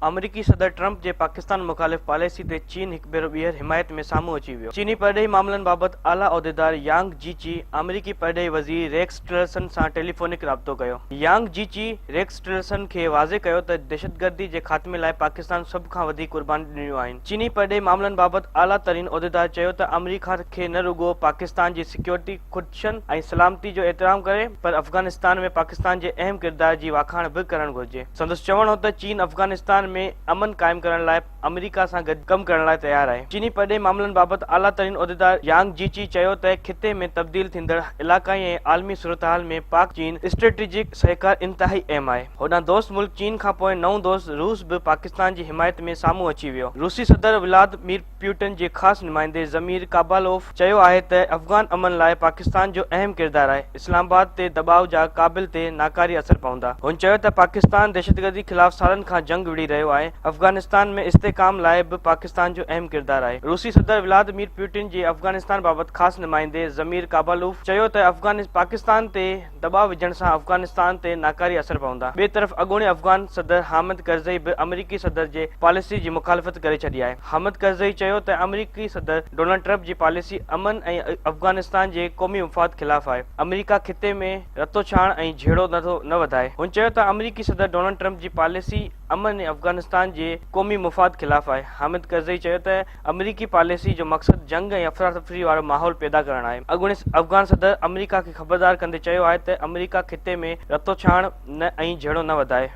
अमरीकी सदर ट्रंप जे पाकिस्तान मुखालिफ़ पॉलिसी ते चीन हिकु भेरो ॿीहर हिमायत में साम्हूं अची वियो। चीनी परॾेही मामलनि बाबति आला उहिदेदार यांग जीची अमरीकी परॾेही वज़ीर रेक्स टिलरसन सां टेलीफोनिक राब्तो कयो। यांग जीची रेक्स टिलरसन खे वाज़े कयो त दहशतगर्दी जे ख़ात्मे लाइ पाकिस्तान सभ खां वधीक क़ुर्बानी ॾिनियूं आहिनि। चीनी परॾेही मामलनि बाबति आला तरीन उहिदेदार चयो त अमरीका खे न रुॻो पाकिस्तान जी सिक्योरिटी ख़ुदशनि ऐं सलामती जो एहतराम करे, पर अफ़गानिस्तान में पाकिस्तान जे अहम किरदार जी वाखाण बि करणु घुरिजे। संदसि चवणु हो त चीन अफ़गानिस्तान में अमन कायम करण लाइ अमेरिका सां गॾु कम करण लाइ तैयार आहे। चीनी परॾेही मामलनि बाबति आला तरीन उहिदेदार यांग जीची चयो त खिते में तब्दील थींदड़ इलाक़ाई ऐं आलमी सूरतहाल में पाक चीन स्ट्रेटेजिक सहकार इंतहाई अहम आहे। होॾां दोस्त मुल्क चीन खां पोइ नओं दोस्त रूस बि पाकिस्तान जी हिमायत में साम्हूं अची वियो। रूसी सदर व्लादिमीर पुतिन जे ख़ासि नुमाइंदे ज़मीर काबालोफ चयो आहे त अफ़गान अमन लाइ पाकिस्तान जो अहम किरदार आहे। इस्लामाबाद ते दबाव जा काबिल ते नाकारी असर पवंदा। हुन चयो त पाकिस्तान दहशतगर्दी ख़िलाफ़ सालनि खां जंग विड़ी रहियो आहे। अफ़गानिस्तान में इस्तेहकाम लाइ बि पाकिस्तान जो अहम किरदार आहे। रूसी सदर व्लादिमीर पुतिन जे अफ़गानिस्तान बाबति ख़ासि नुमाइंदे ज़मीर काबालोफ चयो त पाकिस्तान ते दबाव विझण सां अफ़गानिस्तान ते नाकारी असर पवंदा। ॿिए तरफ़ अॻूणे अफ़गान सदर हामिद करज़ई बि अमरीकी सदर जे पॉलिसी जी मुखालिफ़त करे छॾी आहे। हामिद करज़ई चयो त अमरीकी सदर डोनाल्ड ट्रंप जी पॉलिसी अमन ऐं अफ़गानिस्तान जे क़ौमी मुफ़ाद ख़िलाफ़ आहे। अमरीका खिते में रतोछाण ऐं झेड़ो न वधाए। हुन चयो त अमरीकी सदर डोनाल्ड ट्रंप जी पॉलिसी अमन ऐं अफ़गानिस्तान जे क़ौमी मुफ़ाद ख़िलाफ़ आहे। हामिद करज़ई चयो त अमरीकी पॉलिसी जो मक़सदु जंग ऐं अफ़रा तफ़री वारो माहौल पैदा करणु आहे। अॻूणे अफ़गान सदर अमरीका खे ख़बरदार कंदे चयो आहे त अमरीका खिते में रतोछाण ऐं झेड़ो न वधाए।